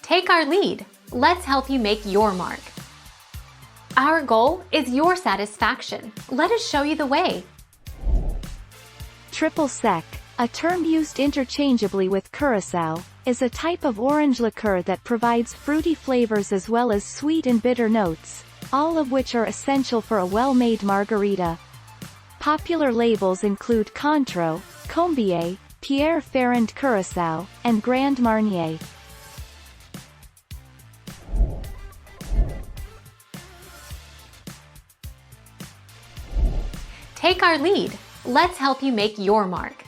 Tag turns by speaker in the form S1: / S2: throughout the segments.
S1: Take our lead. Let's help you make your mark. Our goal is your satisfaction. Let us show you the way.
S2: Triple sec, a term used interchangeably with curacao, is a type of orange liqueur that provides fruity flavors as well as sweet and bitter notes, all of which are essential for a well-made margarita. Popular labels include Cointreau, Combier, Pierre Ferrand Curaçao, and Grand Marnier.
S1: Take our lead. Let's help you make your mark.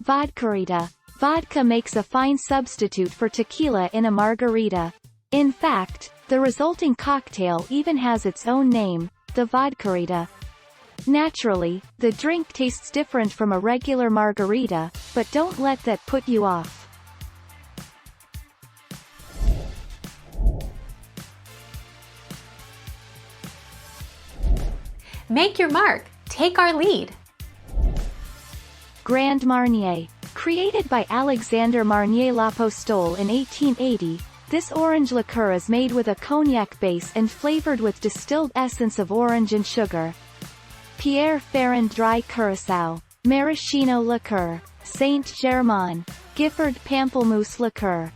S2: Vodkarita. Vodka makes a fine substitute for tequila in a margarita. In fact, the resulting cocktail even has its own name, the vodkarita. Naturally, the drink tastes different from a regular margarita, but don't let that put you off.
S1: Make your mark. Take our lead.
S2: Grand Marnier. Created by Alexandre Marnier l'Apostole in 1880, this orange liqueur is made with a cognac base and flavored with distilled essence of orange and sugar. Pierre Ferrand Dry Curaçao, Maraschino liqueur, Saint-Germain, Gifford Pamplemousse liqueur.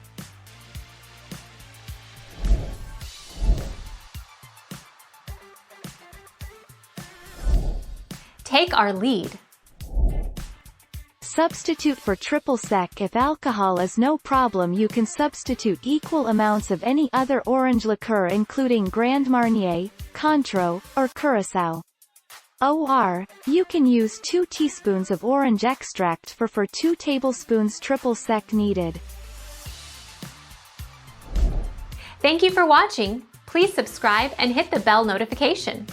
S1: Take our lead.
S2: Substitute for triple sec. If alcohol is no problem, you can substitute equal amounts of any other orange liqueur including Grand Marnier, Cointreau, or Curaçao. Or, you can use 2 teaspoons of orange extract for 2 tablespoons triple sec needed.
S1: Thank you for watching. Please subscribe and hit the bell notification.